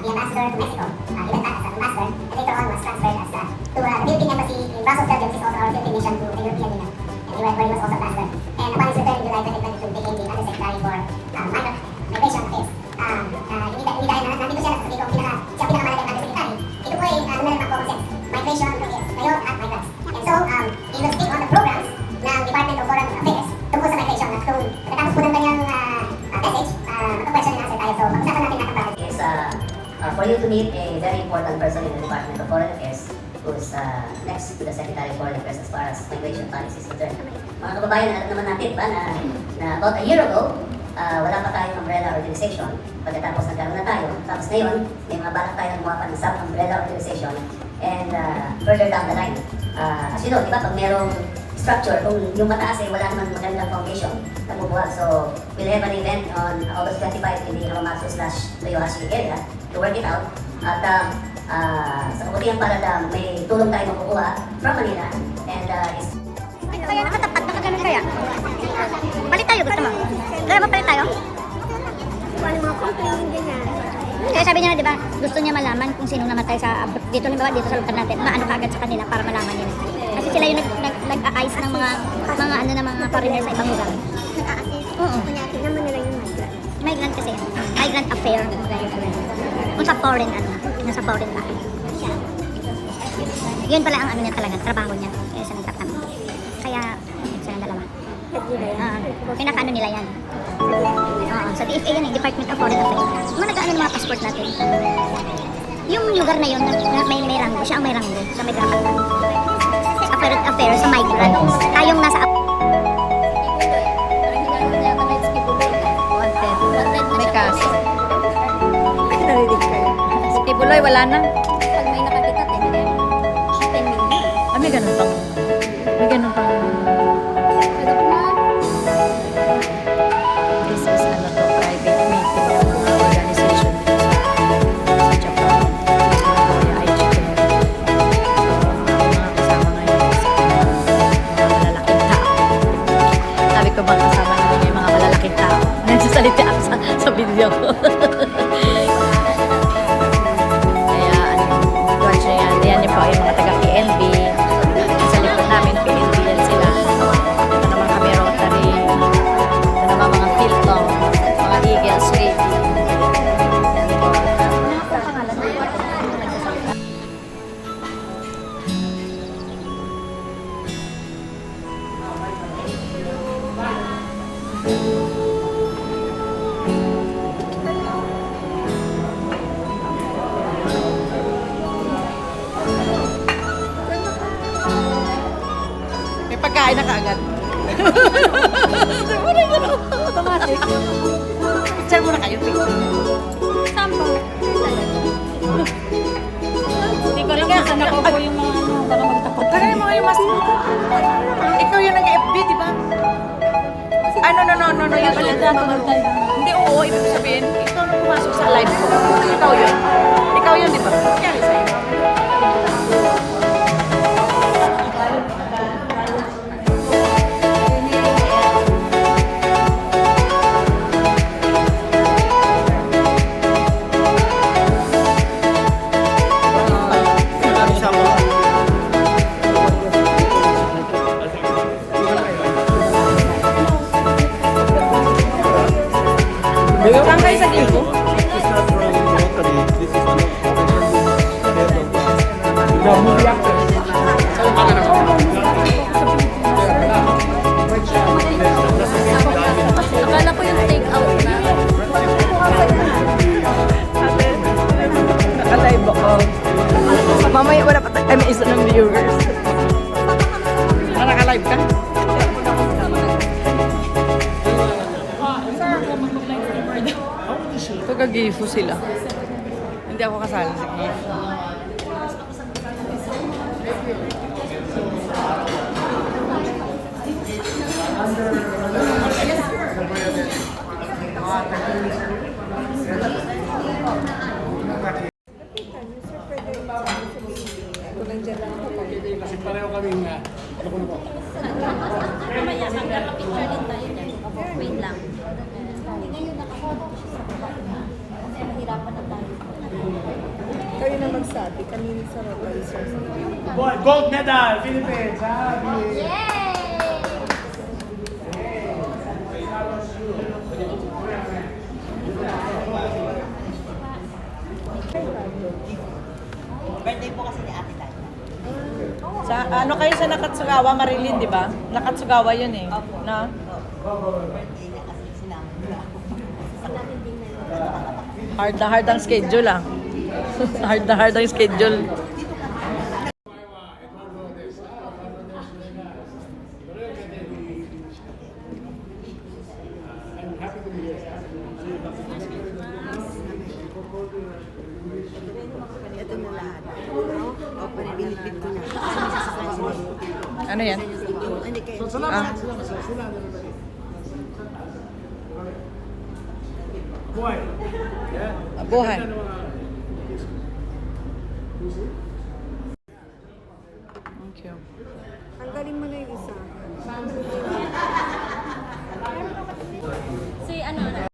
the ambassador to Mexico, even back as an ambassador, and later on was transferred as to the Philippine Embassy in Brussels, Belgium, which is also our Philippine mission to the European Union, and where he was also ambassador. And upon his return in July 2022, became the Undersecretary for Migration Affairs. Dahil nandito siya, sabi ko, siya pinakamalagang Undersecretary. Ito po ay naman ng common sense. Migration affairs, ngayon at migrants. And so, he will speak on the programs ng Department of Foreign Affairs tungkol sa migration. At kung natapos po ng kanyang message, magka-question and answer tayo. So, pag-usapan natin lahat ng is for you to meet a very important person in the Department of Foreign Affairs who is next to the Secretary of Foreign Affairs as far as migration policy is concerned. Mga kababayan, alam naman natin ba na about a year ago, wala pa tayong umbrella organization. Pagkatapos nagkaroon na tayo, tapos ngayon, may mga balak tayo gumawa pa ng sub-umbrella organization. And further down the line, as you know, di ba, pag merong structure, kung yung mataas ay wala naman magandang foundation na bubuhat. So, we'll have an event on August 25 in the Hamamatsu/Toyohashi area to work it out. At sa kabutihan para may tulong tayo makukuha from Manila. And Kaya nakatapat, nakaganon kaya? Palit tayo, gusto mo? Kaya mapalit tayo? Ano mga complain ganyan. Kaya sabi niya na, di ba, gusto niya malaman kung sino namatay sa dito, halimbawa dito sa lugar natin, maano kagad sa kanila para malaman niya. Kasi sila yung nag-a-ice ng mga foreigners sa ibang lugar. Nag-a-assist. Oo. Kunyari naman nila yung migrant. Migrant kasi, migrant affair. Kung sa foreign, nasa foreign ba. Yun pala ang ano niya talaga, trabaho niya. Kaya siya nagtatanong. Kaya, silang dalawa. Pinaka-ano nila yan. Sa DFA yan eh, Department of Foreign Affairs. Mga nag-ano ng mga passport natin. Yung lugar na yun, na may ranggo, siya ang may ranggo. Siya may ranggo. Foreign Affairs sa migrant. Tayong nasa May kaso. Narinig kayo. Si Buloy, wala na. Pag may nakakita, 10 million. May ganun pang. May ganun pang. This is private meeting ng mga organization sa Japan. Kaya IGP. Mga kasama ngayon is mga malalaking tao. Sabi ko bang kasama namin yung mga malalaking tao. Nagsasalita ako sa video ko. Kaya watch nyo yan. Yan yung po yung mga taga-PNB. Sa likod namin, PNB yan sila. Ito naman kami Rotary. Ito naman mga Philcom, mga Eagles Radio. Yan po. May pagkain na kaagad. Automatic. Picture muna kayo. sample. Hindi ko alam kung saan nakuha yung mga baka magtapot. Kaya mo yung mas... Ikaw yung nag-FB, di ba? Ah, no. Yung pala hindi, oo. Ibig sabihin, ikaw na pumasok sa live ko. Ikaw yun. Ikaw yun, di ba? Kaya sa'yo. Saan kayo sa Gibo? This is not from Rotary. This is one of head of the movie actors. Akala ko yung take out na. Nakalive ako. Mamaya wala pa tayo may isa ng viewers. Nakalive ka? Taga-Gifu sila. Hindi ako kasali sa Gifu. Kasi pareho kaming ano ko na po. Mamaya magkakapicture din tayo dyan. Wait lang. Ngayon nakahoto siya sa baba niya. Kasi nahirapan na tayo. sabi kanina sa Rotary Society. Gold medal, Philippines! Sabi! Birthday po kasi ni Ate Tanya. Sa, ano kayo sa Nakatsugawa, Marilyn, di ba? Nakatsugawa yun eh. Na? Birthday niya kasi sinama niya. Hard na hard ang schedule ah. Hard na hard ang schedule. Ito na lahat. O, pinipit ko na. Ano yan? Hindi kayo. Ah. Boy! Yeah. Buhay. Thank you. Tanggalin mo na yung isa. Si ano na?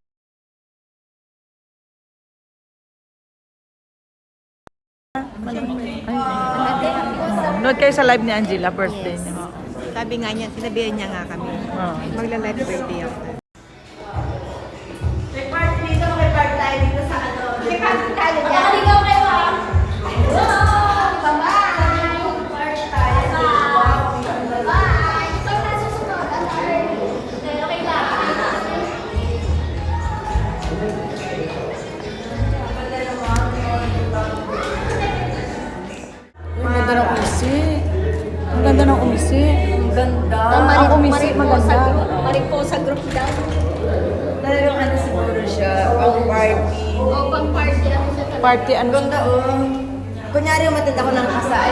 Nood kayo sa live ni Angela, birthday niya. Sabi nga niya, sinabihan niya nga kami. Oh. Magla-live birthday ako. Ang ganda ng umisi. Ang ganda ng umisi. Ang ganda. Ang umisi, maganda. Mariposa group daw. Nalaro ka na siguro siya, pang party. O, pang party ako sa Party, ano? Kunyari, matanda ko ng kasal.